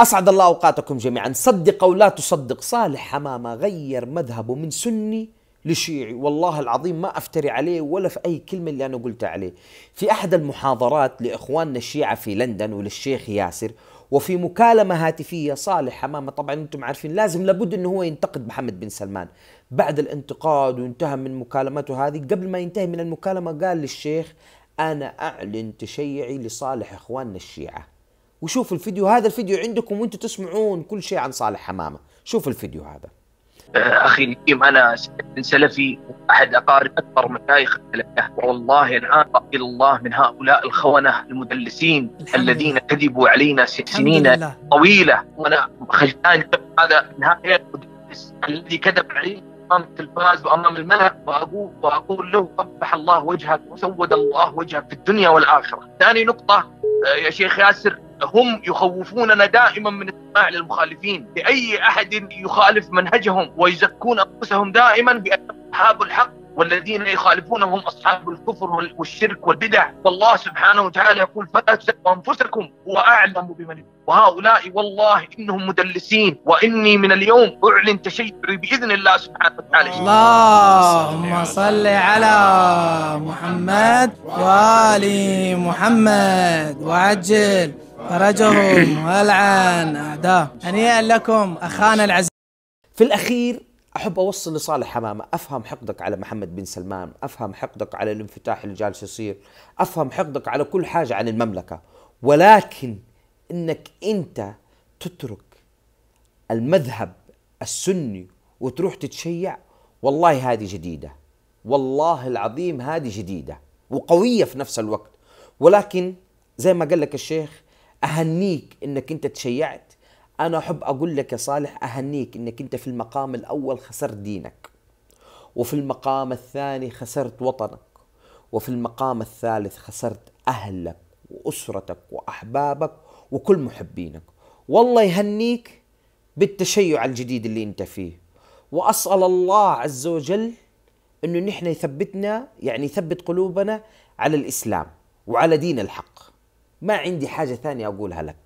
أسعد الله أوقاتكم جميعا. صدق أو لا تصدق، صالح حمامة غير مذهبه من سني لشيعي، والله العظيم ما أفتري عليه ولا في أي كلمة اللي أنا قلتها عليه. في أحد المحاضرات لإخواننا الشيعة في لندن وللشيخ ياسر، وفي مكالمة هاتفية، صالح حمامة طبعا أنتم عارفين لازم لابد أنه هو ينتقد محمد بن سلمان. بعد الانتقاد وانتهى من مكالمته هذه، قبل ما ينتهي من المكالمة قال للشيخ: أنا أعلن تشيعي لصالح إخواننا الشيعة. وشوفوا الفيديو، هذا الفيديو عندكم وانتم تسمعون كل شيء عن صالح حمامة. شوفوا الفيديو هذا. أخي الكريم، أنا سلفي، أحد أقارب أكبر مشايخ السلفية، والله الآن إلى الله من هؤلاء الخونة المدلسين الذين كذبوا علينا سنين طويلة. وأنا خجلان هذا نهاية المدلس الذي كذب علينا أمام التلفاز وأمام الملأ، وأقول له قبح الله وجهك وسود الله وجهك في الدنيا والآخرة. ثاني نقطة يا شيخ ياسر، هم يخوفوننا دائما من السماع للمخالفين، لأي أحد يخالف منهجهم، ويزكون أنفسهم دائما بأنهم أصحاب الحق، والذين يخالفونهم هم أصحاب الكفر والشرك والبدع. والله سبحانه وتعالى يقول: فلا تزكوا أنفسكم هو أعلم بمن. وهؤلاء والله إنهم مدلسين، وإني من اليوم أعلن تشيعي بإذن الله سبحانه وتعالى. اللهم صل على محمد وآل محمد وعجل فرجهم والعن أعداء. هنيئا لكم أخانا العزيز. في الأخير أحب أوصل لصالح حمامة: أفهم حقدك على محمد بن سلمان، أفهم حقدك على الانفتاح اللي جالس يصير، أفهم حقدك على كل حاجة عن المملكة، ولكن إنك أنت تترك المذهب السني وتروح تتشيع، والله هذه جديدة، والله العظيم هذه جديدة وقوية في نفس الوقت. ولكن زي ما قال لك الشيخ، أهنيك إنك أنت تشيعت. أنا أحب أقول لك يا صالح، أهنيك إنك أنت في المقام الأول خسرت دينك، وفي المقام الثاني خسرت وطنك، وفي المقام الثالث خسرت أهلك وأسرتك وأحبابك وكل محبينك. والله يهنيك بالتشيع الجديد اللي أنت فيه، وأسأل الله عز وجل إنه نحن يثبتنا، يعني يثبت قلوبنا على الإسلام وعلى دين الحق. ما عندي حاجة ثانية أقولها لك.